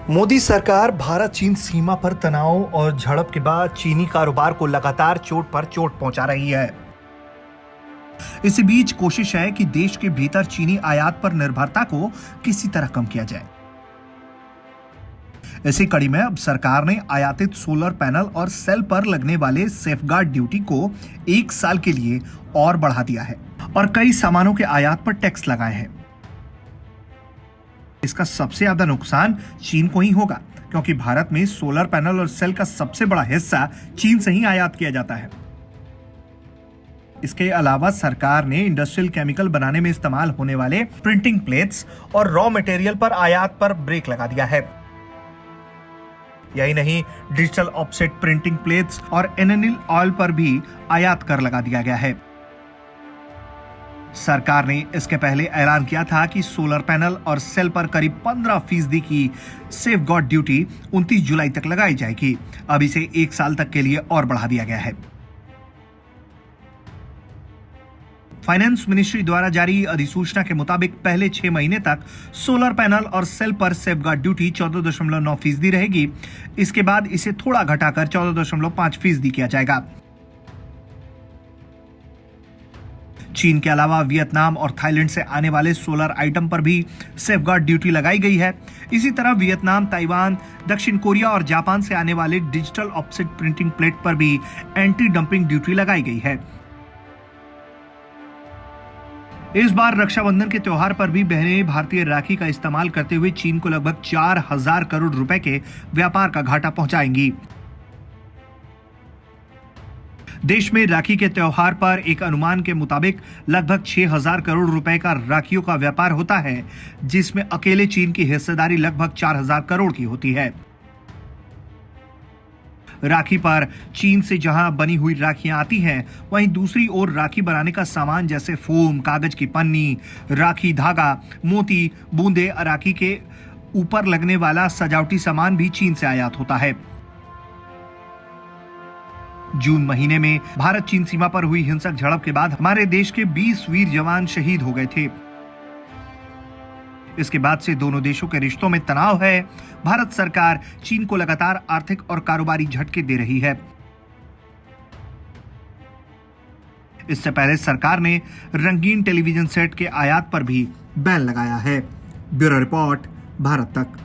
मोदी सरकार भारत चीन सीमा पर तनाव और झड़प के बाद चीनी कारोबार को लगातार चोट पर चोट पहुंचा रही है। इसी बीच कोशिश है कि देश के भीतर चीनी आयात पर निर्भरता को किसी तरह कम किया जाए। इसी कड़ी में अब सरकार ने आयातित सोलर पैनल और सेल पर लगने वाले सेफगार्ड ड्यूटी को 1 साल के लिए और बढ़ा दिया है और कई सामानों के आयात पर टैक्स लगाए हैं। इसका सबसे ज्यादा नुकसान चीन को ही होगा, क्योंकि भारत में सोलर पैनल और सेल का सबसे बड़ा हिस्सा चीन से ही आयात किया जाता है। इसके अलावा सरकार ने इंडस्ट्रियल केमिकल बनाने में इस्तेमाल होने वाले प्रिंटिंग प्लेट्स और रॉ मटेरियल पर आयात पर ब्रेक लगा दिया है। यही नहीं, डिजिटल ऑफसेट प्रिंटिंग प्लेट्स और एनेनिल ऑयल पर भी आयात कर लगा दिया गया है। सरकार ने इसके पहले ऐलान किया था कि सोलर पैनल और सेल पर करीब 15% की सेफगार्ड ड्यूटी 29 जुलाई तक लगाई जाएगी। अब इसे 1 साल तक के लिए और बढ़ा दिया गया है। फाइनेंस मिनिस्ट्री द्वारा जारी अधिसूचना के मुताबिक पहले 6 महीने तक सोलर पैनल और सेल पर सेफगार्ड ड्यूटी 14.9% रहेगी। इसके बाद इसे थोड़ा घटाकर 14.5% किया जाएगा। चीन के अलावा वियतनाम और थाईलैंड से आने वाले सोलर आइटम पर भी सेफगार्ड ड्यूटी लगाई गई है। इसी तरह वियतनाम, ताइवान, दक्षिण कोरिया और जापान से आने वाले डिजिटल ऑफसेट प्रिंटिंग प्लेट पर भी एंटी डंपिंग ड्यूटी लगाई गई है। इस बार रक्षाबंधन के त्योहार पर भी बहनें भारतीय राखी का इस्तेमाल करते हुए चीन को लगभग 4,000 करोड़ रुपए के व्यापार का घाटा पहुंचाएंगी। देश में राखी के त्योहार पर एक अनुमान के मुताबिक लगभग 6,000 करोड़ रुपए का राखियों का व्यापार होता है, जिसमें अकेले चीन की हिस्सेदारी लगभग 4,000 करोड़ की होती है। राखी पर चीन से जहां बनी हुई राखियां आती हैं, वहीं दूसरी ओर राखी बनाने का सामान जैसे फोम, कागज की पन्नी, राखी धागा, मोती, बूंदे, राखी के ऊपर लगने वाला सजावटी सामान भी चीन से आयात होता है। जून महीने में भारत चीन सीमा पर हुई हिंसक झड़प के बाद हमारे देश के 20 वीर जवान शहीद हो गए थे। इसके बाद से दोनों देशों के रिश्तों में तनाव है। भारत सरकार चीन को लगातार आर्थिक और कारोबारी झटके दे रही है। इससे पहले सरकार ने रंगीन टेलीविजन सेट के आयात पर भी बैन लगाया है। ब्यूरो रिपोर्ट, भारत तक।